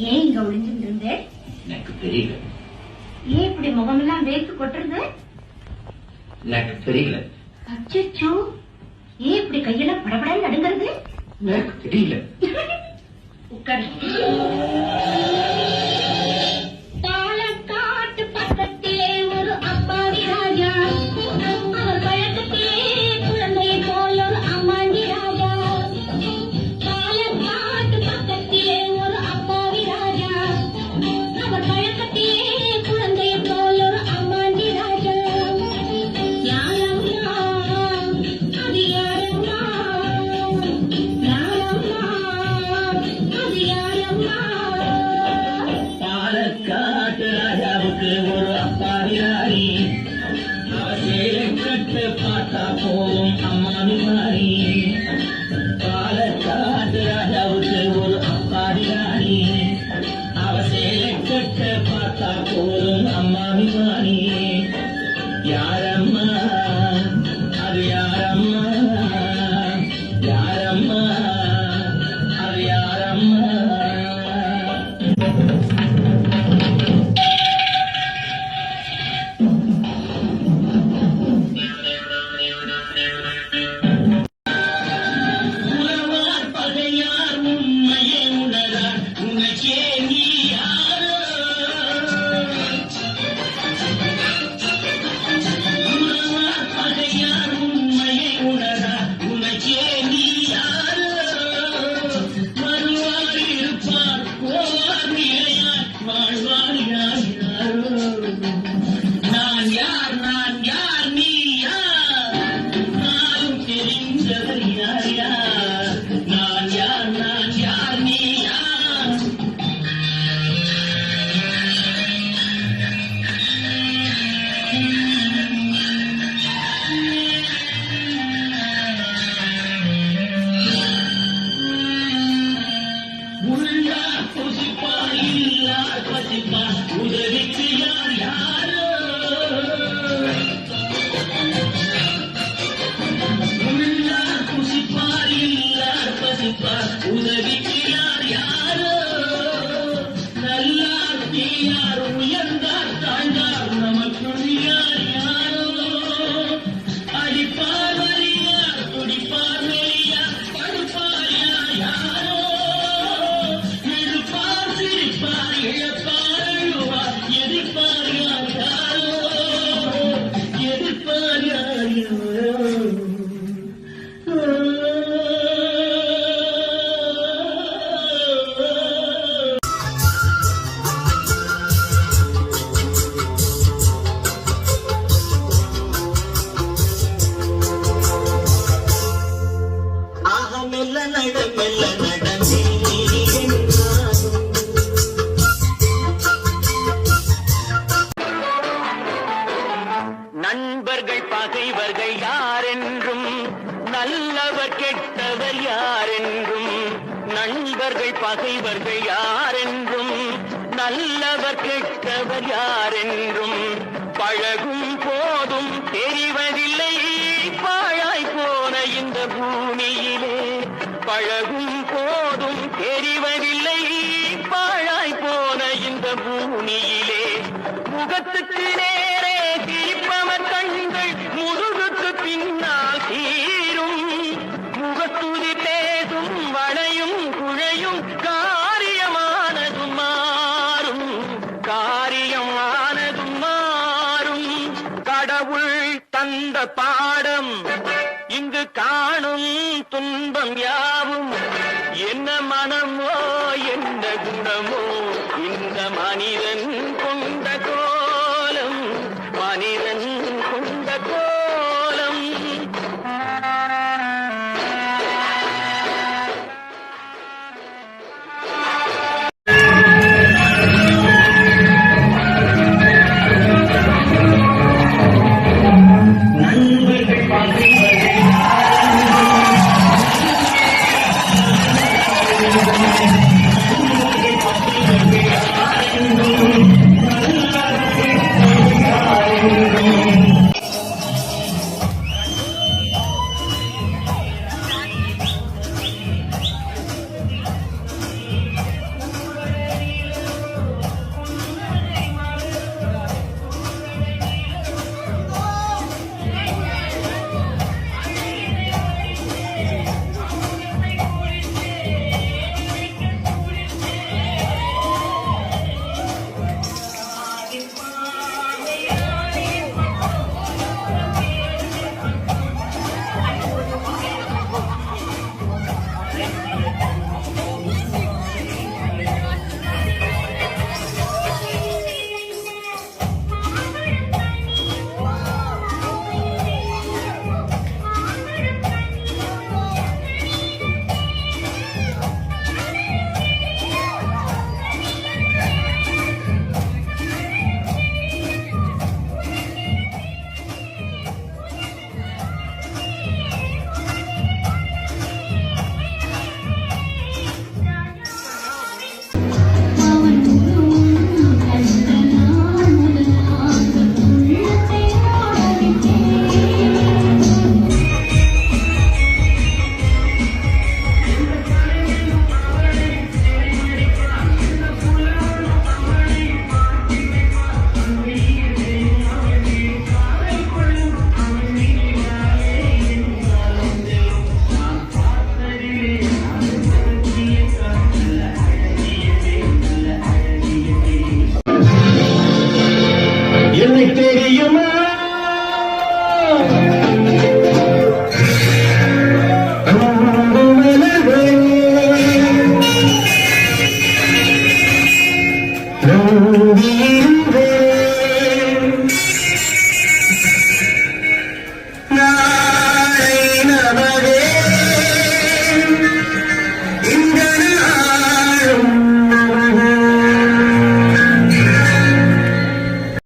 ஏன் இங்க ஒளிஞ்சுட்டு இருந்தேன்? எனக்கு தெரியல. ஏன் இப்படி முகமெல்லாம் வேர்த்து கொட்டுறது? எனக்கு தெரியல. அச்சோ, ஏன் இப்படி கையெல்லாம் படபடன்னு நடுங்கிறது? எனக்கு தெரியல. உட்காரு. பாலக்காட்டு பக்கத்திலே ஒரு அப்பாவி ராஜா, அவர் பழக்கத்திலே குழந்தை போல் ஒரு அம்மாண்டி ராஜா. பாலக்காட்டு பக்கத்திலே ஒரு அப்பாவி ராஜா, அவர் பழக்கத்திலே குழந்தை போல் ஒரு அம்மாண்டி ராஜா. யாரம்மா அது யாரம்மா, யாரம்மா அது யாரம்மா. பாலக்காட்டு ராஜாவுக்கு ஒரு அப்பாவி ராணி, அவசேலை கட்டு பார்த்தா போதும் அம்மாவி மாறி. பாலக்காட்டு ராஜாவுக்கு ஒரு அப்பாவி ராணி, அவசேலை கட்டு பார்த்தா போதும் அம்மாவி மாறி. யாரம்மா அது யாரம்மா, யாரம்மா அது யாரம்மா. உறவார் பகையார் உண்மையை உணரார், உனக்கே நீ யாரோ. உறவார் பகையார் உண்மையை உணரார், உனக்கே நீ யாரோ. வருவார் இருப்பார் போவார் நிலையார், வாழ்வார் யார் யாரோ. நான் யார் நான் யார் நீ யார், நானும் தெரிந்தவர் யார் யார். நான் யார் நான் யார் நீ யார். உள்ளார் புசிப்பார் இல்லார் பசிப்பார், உதவிக்கு யார் யாரோ. உள்ளார் புசிப்பார் இல்லார் பசிப்பார், உதவிக்கு யார் யாரோ. நல்லார் தீயார் உயர்ந்தார் தாழ்ந்தார், நமக்குள் யார் யாரோ. அடிப்பார் வலியார் துடிப்பார் வெளியார், படுப்பார் யார் யாரோ. இழுப்பார் சிரிப்பார் இழப்பார் அழுவார், எதிர்ப்பார் யார் யாரோ. எதிர்ப்பார் யார் யாரோ. ஆக மெல்ல நட மெல்ல நடந்தே என்றாலும். நண்பர்கள் பகைவர்கள் யாரென்றும், நல்லவர் கெட்டவர் யாரென்றும். நண்பர்கள் பகைவர்கள் யாரென்றும், நல்லவர் கெட்டவர் யாரென்றும். பழகும் போதும் தெரிவதில்லை பாழாய் போன இந்த பூமியிலே. பழகும் போதும் தெரிவதில்லை பாழாய் போன இந்த பூமியிலே. முகத்துக்கு நேரே சிரிப்பவர் கண்கள், முதுகுக்கு பின்னால் தீரும். முகத்துதி பேசும் வளையும் குழையும், காரியமானதும் மாறும், காரியமானதும் மாறும். கடவுள் தந்த பாடம் இங்கு காணும் துன்பம் யாவும், என்ன மனமோ என்ன குணமோ இந்த மனிதன் கொண்ட கோலம், மனிதன் கொண்ட கோலம். நண்பர்கள் பகைவர்கள் யாரென்றும், தெரியுமா